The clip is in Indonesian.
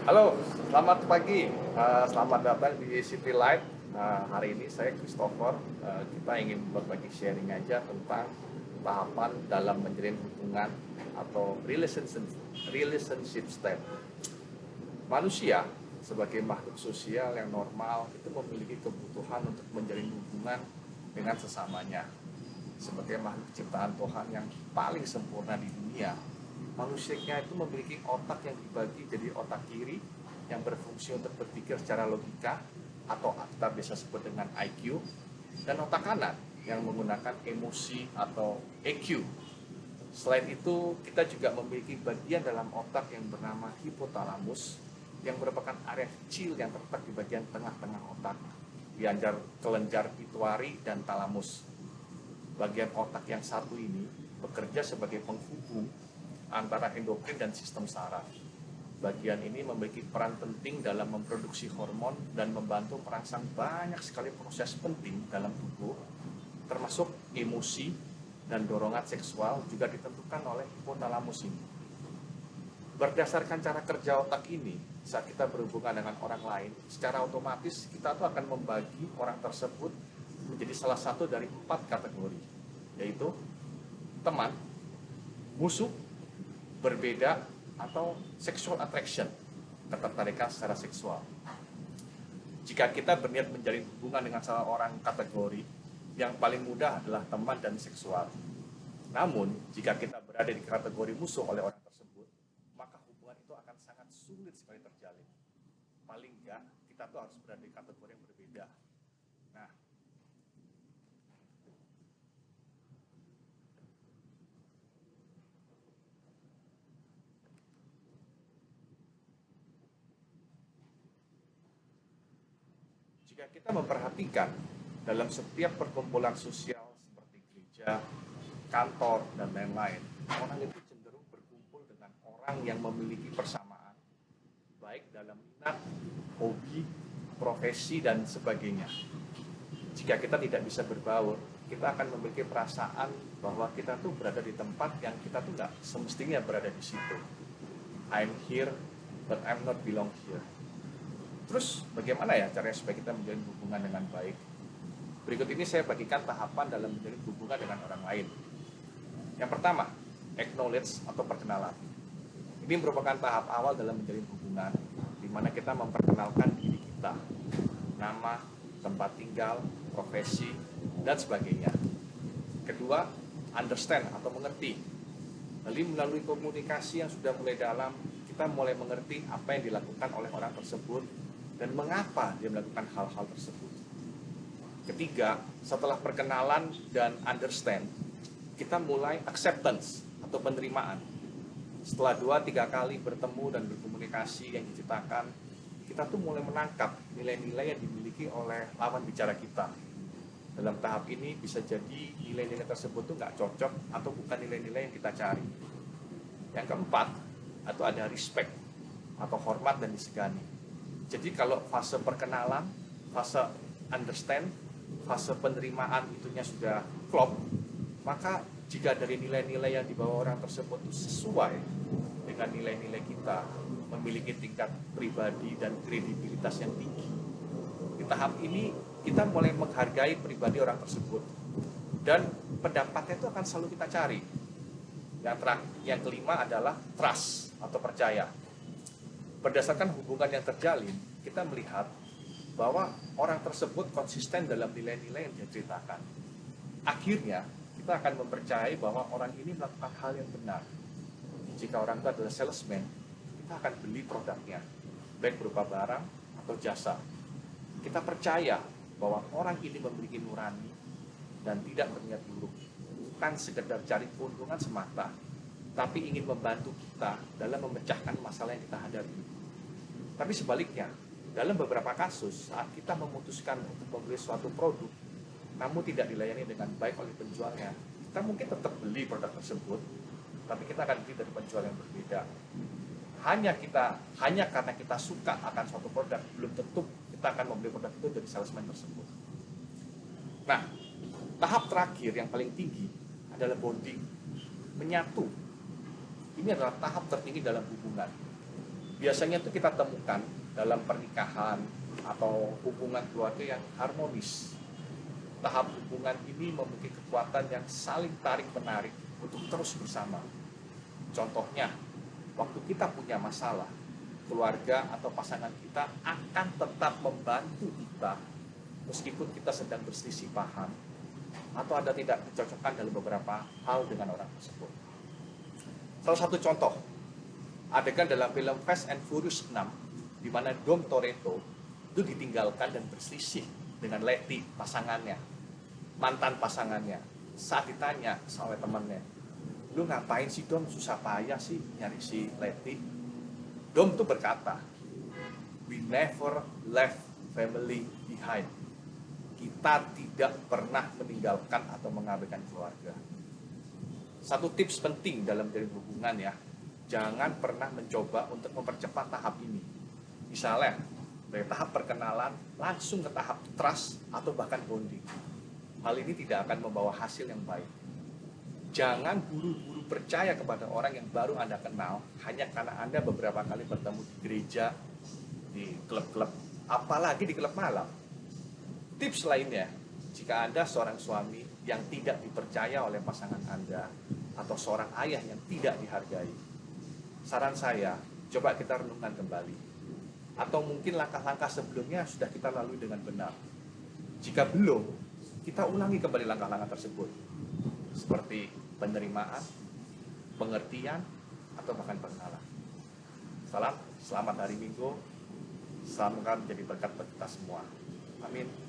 Halo, selamat pagi. Selamat datang di City Light. Hari ini saya Christopher. Kita ingin berbagi sharing aja tentang tahapan dalam menjalin hubungan atau relationship step. Manusia sebagai makhluk sosial yang normal itu memiliki kebutuhan untuk menjalin hubungan dengan sesamanya. Sebagai makhluk ciptaan Tuhan yang paling sempurna di dunia, manusianya itu memiliki otak yang dibagi jadi otak kiri yang berfungsi untuk berpikir secara logika atau kita bisa sebut dengan IQ, dan otak kanan yang menggunakan emosi atau EQ. Selain itu, kita juga memiliki bagian dalam otak yang bernama hipotalamus yang merupakan area kecil yang terletak di bagian tengah-tengah otak, di kelenjar pituitari dan talamus. Bagian otak yang satu ini bekerja sebagai penghubung antara endokrin dan sistem saraf. Bagian ini memiliki peran penting dalam memproduksi hormon dan membantu merangsang banyak sekali proses penting dalam tubuh, termasuk emosi dan dorongan seksual juga ditentukan oleh hipotalamus ini. Berdasarkan cara kerja otak ini, saat kita berhubungan dengan orang lain, secara otomatis kita tuh akan membagi orang tersebut menjadi salah satu dari 4 kategori, yaitu teman, musuh, berbeda, atau sexual attraction, ketertarikan secara seksual. Jika kita berniat menjalin hubungan dengan salah orang kategori, yang paling mudah adalah teman dan seksual. Namun, jika kita berada di kategori musuh oleh orang tersebut, maka hubungan itu akan sangat sulit sekali terjalin. Paling enggak, kita tuh harus berada di kategori yang berbeda. Nah, jika kita memperhatikan dalam setiap perkumpulan sosial seperti gereja, kantor, dan lain-lain, orang itu cenderung berkumpul dengan orang yang memiliki persamaan, baik dalam minat, hobi, profesi, dan sebagainya. Jika kita tidak bisa berbaur, kita akan memiliki perasaan bahwa kita tuh berada di tempat yang kita tuh nggak semestinya berada di situ. I'm here, but I'm not belong here. Terus bagaimana ya caranya supaya kita menjalin hubungan dengan baik? Berikut ini saya bagikan tahapan dalam menjalin hubungan dengan orang lain. Yang pertama, acknowledge atau perkenalan. Ini merupakan tahap awal dalam menjalin hubungan, di mana kita memperkenalkan diri kita, nama, tempat tinggal, profesi, dan sebagainya. Kedua, understand atau mengerti. Lalu melalui komunikasi yang sudah mulai dalam, kita mulai mengerti apa yang dilakukan oleh orang tersebut dan mengapa dia melakukan hal-hal tersebut. Ketiga, setelah perkenalan dan understand, kita mulai acceptance atau penerimaan. Setelah 2-3 kali bertemu dan berkomunikasi yang diceritakan, kita tuh mulai menangkap nilai-nilai yang dimiliki oleh lawan bicara kita. Dalam tahap ini bisa jadi nilai-nilai tersebut tuh nggak cocok atau bukan nilai-nilai yang kita cari. Yang keempat, atau ada respect atau hormat dan disegani. Jadi kalau fase perkenalan, fase understand, fase penerimaan itunya sudah klop, maka jika dari nilai-nilai yang dibawa orang tersebut itu sesuai dengan nilai-nilai kita, memiliki tingkat pribadi dan kredibilitas yang tinggi, di tahap ini kita mulai menghargai pribadi orang tersebut dan pendapatnya itu akan selalu kita cari. Yang kelima adalah trust atau percaya. Berdasarkan hubungan yang terjalin, kita melihat bahwa orang tersebut konsisten dalam nilai-nilai yang dia ceritakan. Akhirnya, kita akan mempercayai bahwa orang ini melakukan hal yang benar. Jika orang itu adalah salesman, kita akan beli produknya, baik berupa barang atau jasa. Kita percaya bahwa orang ini memiliki nurani dan tidak berniat buruk, bukan sekedar cari keuntungan semata, tapi ingin membantu kita dalam memecahkan masalah yang kita hadapi. Tapi sebaliknya, dalam beberapa kasus, saat kita memutuskan untuk membeli suatu produk, namun tidak dilayani dengan baik oleh penjualnya, kita mungkin tetap beli produk tersebut, tapi kita akan beli dari penjual yang berbeda. Hanya karena kita suka akan suatu produk, belum tentu kita akan membeli produk itu dari salesman tersebut. Nah, tahap terakhir yang paling tinggi adalah bonding, menyatu. Ini adalah tahap tertinggi dalam hubungan. Biasanya itu kita temukan dalam pernikahan atau hubungan keluarga yang harmonis. Tahap hubungan ini memiliki kekuatan yang saling tarik-menarik untuk terus bersama. Contohnya, waktu kita punya masalah, keluarga atau pasangan kita akan tetap membantu kita meskipun kita sedang berselisih paham atau ada tidak kecocokan dalam beberapa hal dengan orang tersebut. Salah satu contoh, adegan dalam film Fast and Furious 6, di mana Dom Toretto itu ditinggalkan dan berselisih dengan Letty, pasangannya, mantan pasangannya. Saat ditanya sama temannya, lu ngapain sih Dom, susah payah sih nyari si Letty? Dom tuh berkata, we never left family behind. Kita tidak pernah meninggalkan atau mengabaikan keluarga. Satu tips penting dalam menjalin hubungan ya, jangan pernah mencoba untuk mempercepat tahap ini. Misalnya, dari tahap perkenalan langsung ke tahap trust atau bahkan bonding. Hal ini tidak akan membawa hasil yang baik. Jangan buru-buru percaya kepada orang yang baru Anda kenal hanya karena Anda beberapa kali bertemu di gereja, di klub-klub, apalagi di klub malam. Tips lainnya, jika Anda seorang suami yang tidak dipercaya oleh pasangan Anda atau seorang ayah yang tidak dihargai, saran saya, coba kita renungkan kembali. Atau mungkin langkah-langkah sebelumnya sudah kita lalui dengan benar. Jika belum, kita ulangi kembali langkah-langkah tersebut. Seperti penerimaan, pengertian, atau bahkan pengenalan. Salam, selamat hari Minggu. Semoga menjadi berkat bagi kita semua. Amin.